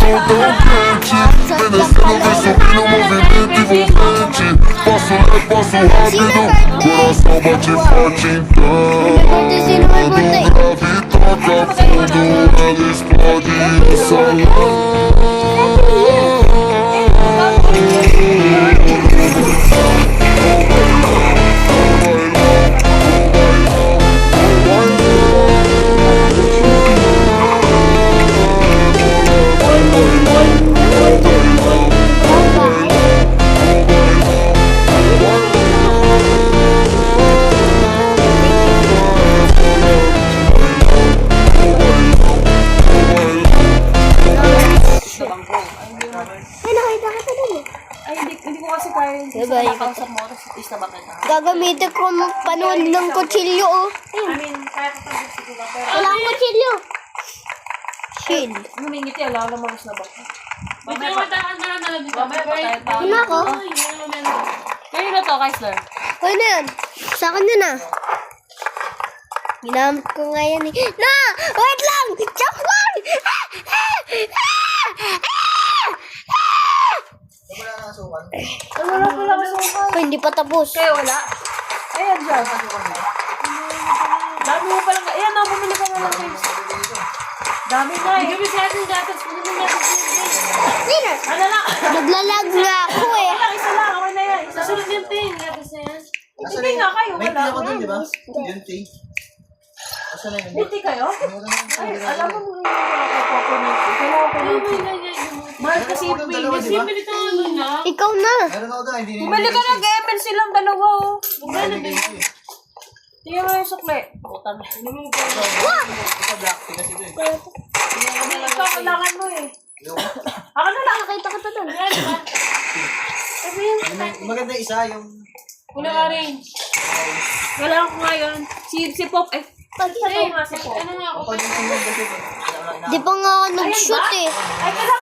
contente. Venezuela vem subindo, movimento envolvente. Passo leve, passo rápido, coração bate forte então. Grave toca fundo, ela explode o Diba, gagamitin ko panood ng kutsilyo, oh. Wala akong kutsilyo. Shield. Humingiti, alam na mga na baka. Mamaya mataan na lang dito. Yun ako. Ngayon na to, Kaisler. Hoy na yan. Sa akin yun, ah. Ginamit ko nga yan, eh. Na! Wait lang! Joke lang! Wala pala kasukan. Hoy, hindi pa tapos. Kaya wala. Ayan dyan. Dami mo palang. Ayan na, bumili ka nga lang tips. Dami na eh. Gabi sa atin dapat. Puno na natin. Ano lang? Naglalag nga ako, eh. Wala, isa lang. Okay na yan. Isa Susunod yung ting. Dapat na yan. Hindi nga kayo. May Wala. tea ako dun, di ba? Yung tea. Asan na yun? Hindi kayo? Ay, alam mo mo yung nakakapokunit. Kailangan ko Ay, ng may tea. ganyan. Mahal kasi yung tea. Dalawa, di ba? Bili ka ano na. Ikaw na. Meron ako dun, hindi nila. Bumili ka ng ML silang dalawa, oh. Magkano din? Tingnan mo yung sukle. Putan. Ito black tea kasi ito eh. Ikaw, kailangan mo eh. Ako na lang, nakita ko ito doon. Sabi yung Maganda isa yung... Wala orange. Wala ako ngayon. Si Pop. Ay, Ito nga si Pop. ano nga ako? Ako yung sinunod kasi ito. Di pa nga ako nag-shoot, eh. Ay, kailangan